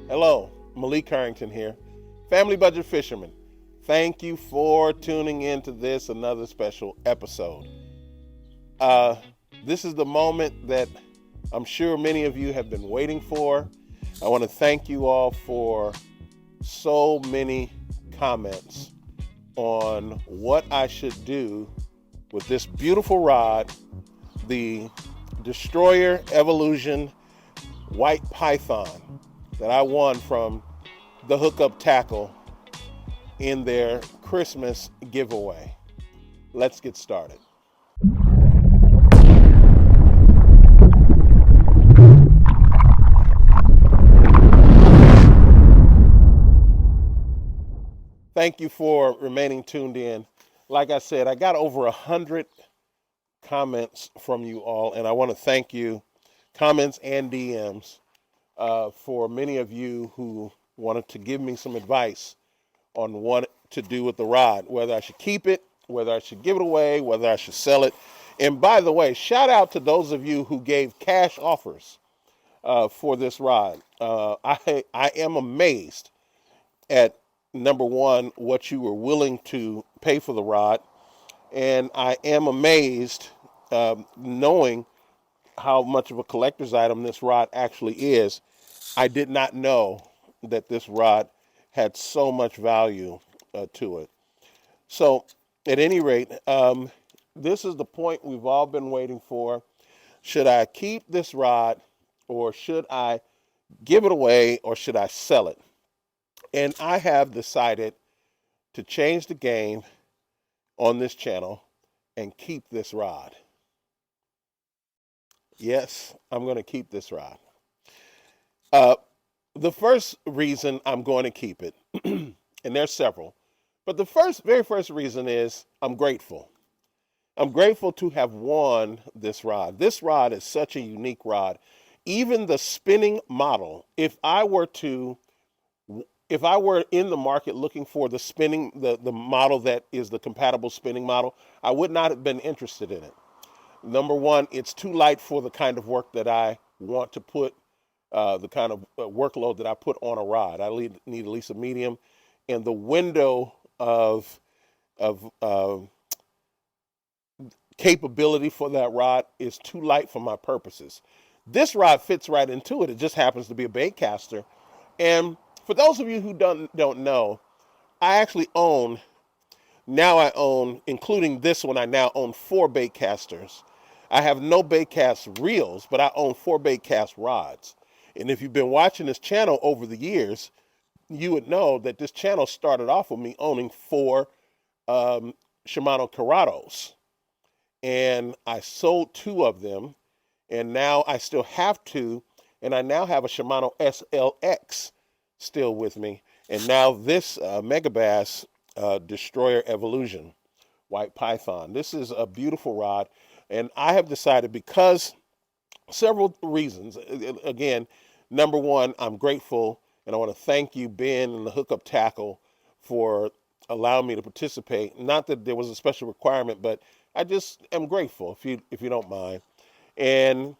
Hello, Malik Carrington here, Family Budget Fisherman. Thank you for tuning in to another special episode. Uh, this is the moment that I'm sure many of you have been waiting for. I want to thank you all for so many comments on what I should do with this beautiful rod, the Destroyer Evoluzion White Python that I won from the Hookup Tackle in their Christmas giveaway. Let's get started. Thank you for remaining tuned in. Like I said, I got over 100 comments from you all, and I want to thank you, comments and DMs, for many of you who wanted to give me some advice on what to do with the rod, whether I should keep it, whether I should give it away, whether I should sell it. And by the way, shout out to those of you who gave cash offers for this rod. I am amazed at, number one, what you were willing to pay for the rod, and I am amazed knowing how much of a collector's item this rod actually is. I did not know that this rod had so much value to it. So, at any rate, this is the point we've all been waiting for. Should I keep this rod, or should I give it away, or should I sell it? And I have decided to change the game on this channel and keep this rod. Yes, I'm going to keep this rod. The first reason I'm going to keep it, and there's several, but the very first reason is I'm grateful. I'm grateful to have won this rod. This rod is such a unique rod. Even the spinning model, if I were in the market looking for the model that is the compatible spinning model, I would not have been interested in it. Number one, it's too light for the kind of work that I want to put, the kind of workload that I put on a rod. I need at least a medium, and the window of capability for that rod is too light for my purposes. This rod fits right into it. It just happens to be a baitcaster. And for those of you who don't know, I own, including this one, I now own 4 baitcasters. I have no baitcast reels, but I own 4 baitcast rods. And if you've been watching this channel over the years, you would know that this channel started off with me owning 4 Shimano Curados. And I sold 2 of them, and now I still have 2, and I now have a Shimano SLX still with me. And now this Megabass Destroyer Evoluzion White Python. This is a beautiful rod, and I have decided, because several reasons. Again, number one, I'm grateful, and I want to thank you, Ben, and the Hookup Tackle, for allowing me to participate. Not that there was a special requirement, but I just am grateful, if you don't mind. And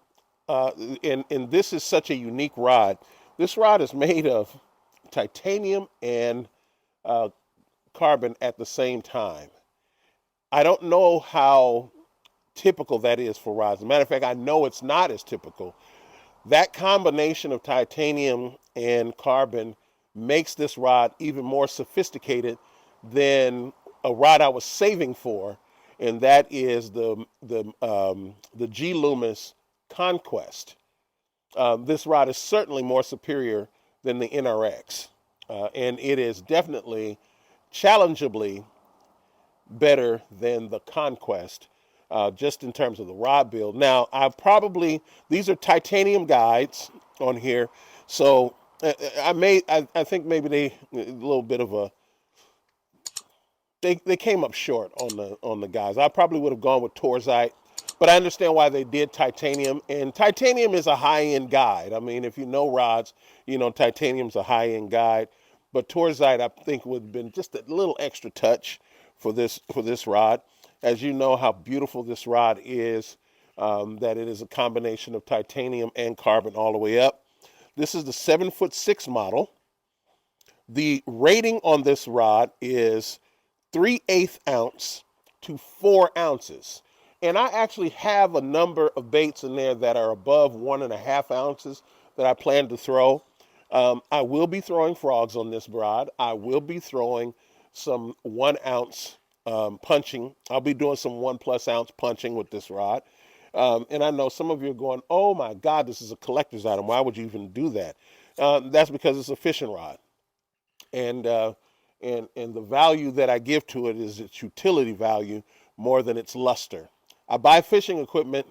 and this is such a unique rod. This rod is made of titanium and carbon at the same time. I don't know how typical that is for rods. As a matter of fact, I know it's not as typical. That combination of titanium and carbon makes this rod even more sophisticated than a rod I was saving for, and that is the G Loomis Conquest. This rod is certainly more superior than the NRX, and it is definitely, challengeably better than the Conquest, just in terms of the rod build. Now, these are titanium guides on here, so I think maybe a little bit of they came up short on the guys. I probably would have gone with Torzite, but I understand why they did titanium. And titanium is a high-end guide. I mean, if you know rods, you know titanium's a high-end guide. But Torzite, I think, would have been just a little extra touch for this rod. As you know how beautiful this rod is, that it is a combination of titanium and carbon all the way up. This is the 7'6" model. The rating on this rod is 3/8 ounce to 4 ounces. And I actually have a number of baits in there that are above 1.5 ounces that I plan to throw. I will be throwing frogs on this rod. I will be throwing some 1 ounce punching. I'll be doing some 1+ ounce punching with this rod. And I know some of you are going, oh my God, this is a collector's item. Why would you even do that? That's because it's a fishing rod. And the value that I give to it is its utility value more than its luster. I buy fishing equipment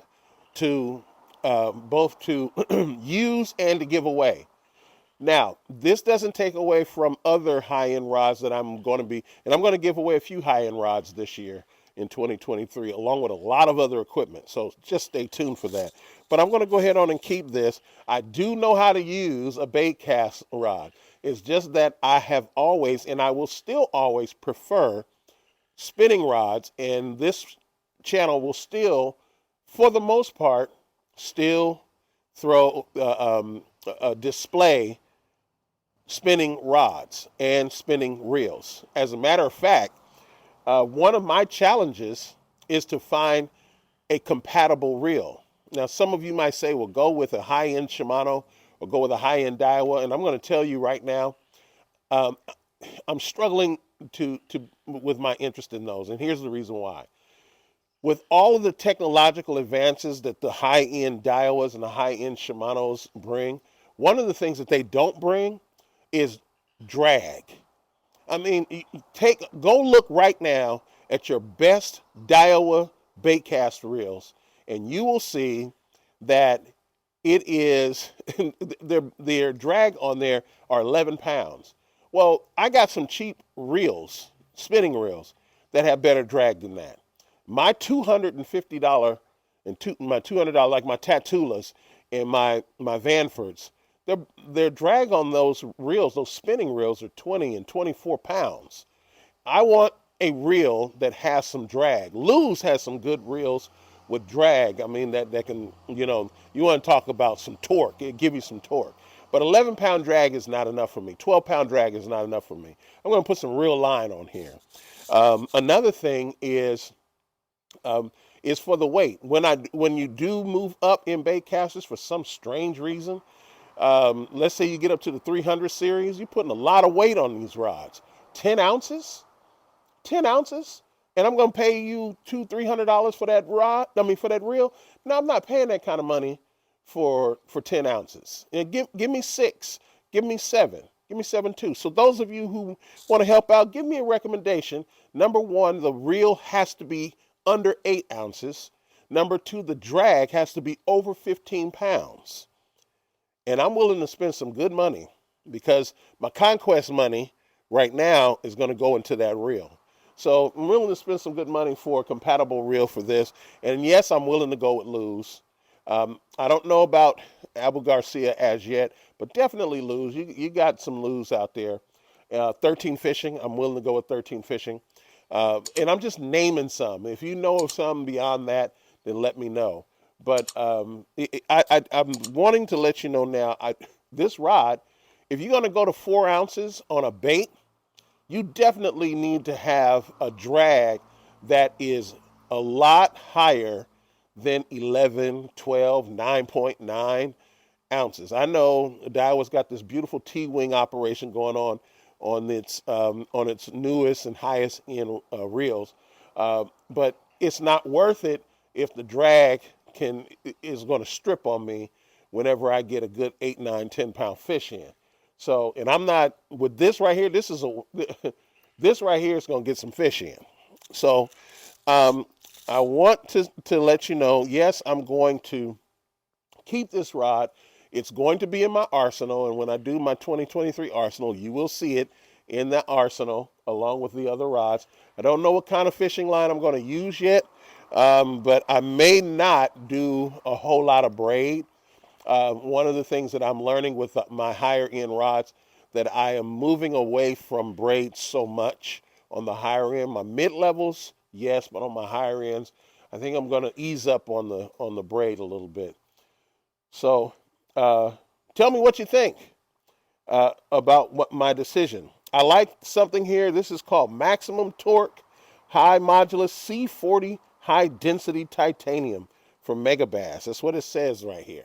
to both to use and to give away. Now, this doesn't take away from other high-end rods that I'm going to be, and I'm going to give away a few high-end rods this year in 2023, along with a lot of other equipment. So just stay tuned for that. But I'm going to go ahead on and keep this. I do know how to use a bait cast rod. It's just that I have always, and I will still always prefer spinning rods, and this channel will still, for the most part, still throw display spinning rods and spinning reels. As a matter of fact, one of my challenges is to find a compatible reel. Now, some of you might say, well, go with a high-end Shimano or go with a high-end Daiwa, and I'm going to tell you right now, I'm struggling with my interest in those, and here's the reason why. With all of the technological advances that the high-end Daiwas and the high-end Shimanos bring, one of the things that they don't bring is drag. I mean, go look right now at your best Daiwa baitcast reels, and you will see that it is their drag on there are 11 pounds. Well, I got some cheap reels, spinning reels, that have better drag than that. My $250 and my $200, like my Tatulas and my Vanfords, their drag on those reels, those spinning reels, are 20 and 24 pounds. I want a reel that has some drag. Lew's has some good reels with drag. I mean, that can, you want to talk about some torque. It'll give you some torque. But 11-pound drag is not enough for me. 12-pound drag is not enough for me. I'm going to put some real line on here. Another thing is for the weight. When you do move up in bait casters for some strange reason, let's say you get up to the 300 series, you're putting a lot of weight on these rods. 10 ounces? 10 ounces? And I'm going to pay you $200-300 for that rod? For that reel? No, I'm not paying that kind of money for 10 ounces. And give me 6. Give me 7. Give me 7 too. So those of you who want to help out, give me a recommendation. Number 1, the reel has to be under 8 ounces. Number 2, the drag has to be over 15 pounds. And I'm willing to spend some good money because my conquest money right now is going to go into that reel. So I'm willing to spend some good money for a compatible reel for this. And yes, I'm willing to go with Lew's. I don't know about Abu Garcia as yet, but definitely Lew's. You got some Lew's out there. 13 Fishing, I'm willing to go with 13 Fishing. And I'm just naming some. If you know of some beyond that, then let me know. But I'm wanting to let you know now, this rod, if you're going to go to 4 ounces on a bait, you definitely need to have a drag that is a lot higher than 11, 12, 9.9 ounces. I know Daiwa's got this beautiful T-wing operation going on its newest and highest end reels, but it's not worth it if the drag is going to strip on me whenever I get a good 8, 9, 10 pound fish in. So, and I'm not with this right here. This right here is going to get some fish in. So, I want to let you know, yes, I'm going to keep this rod. It's going to be in my arsenal, and when I do my 2023 arsenal, you will see it in that arsenal along with the other rods. I don't know what kind of fishing line I'm going to use yet, but I may not do a whole lot of braid. One of the things that I'm learning with my higher end rods, that I am moving away from braid so much on the higher end. My mid levels, yes, but on my higher ends, I think I'm going to ease up on the braid a little bit. So Tell me what you think about what my decision. I like something here. This is called maximum torque, high modulus C40 high density titanium from Megabass. That's what it says right here.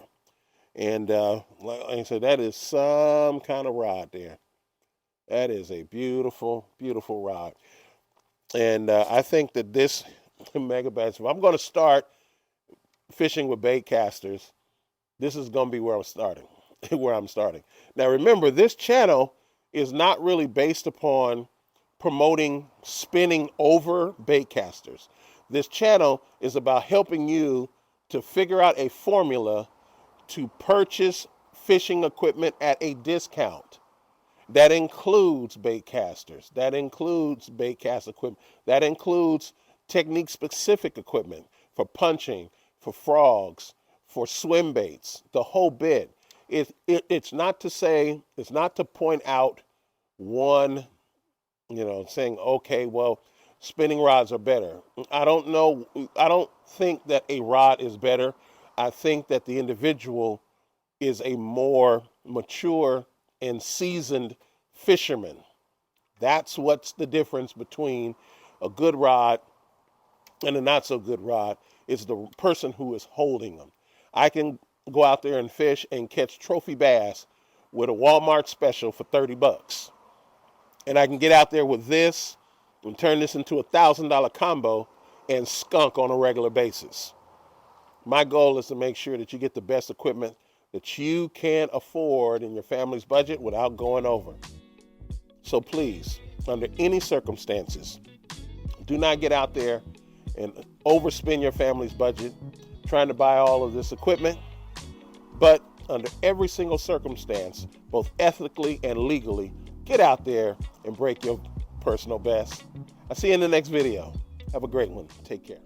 And like I said, that is some kind of rod there. That is a beautiful, beautiful rod. And I think that this Megabass, if I'm going to start fishing with bait casters, this is going to be where I'm starting. Where I'm starting. Now remember, this channel is not really based upon promoting spinning over bait casters. This channel is about helping you to figure out a formula to purchase fishing equipment at a discount. That includes bait casters. That includes bait cast equipment. That includes technique specific equipment for punching, for frogs, for swim baits, the whole bit. It's not to say, it's not to point out one, saying, okay, well, spinning rods are better. I don't know. I don't think that a rod is better. I think that the individual is a more mature and seasoned fisherman. That's what's the difference between a good rod and a not so good rod, is the person who is holding them. I can go out there and fish and catch trophy bass with a Walmart special for $30. And I can get out there with this and turn this into a $1,000 combo and skunk on a regular basis. My goal is to make sure that you get the best equipment that you can afford in your family's budget without going over. So please, under any circumstances, do not get out there and overspend your family's budget trying to buy all of this equipment. But under every single circumstance, both ethically and legally, get out there and break your personal best. I'll see you in the next video. Have a great one. Take care.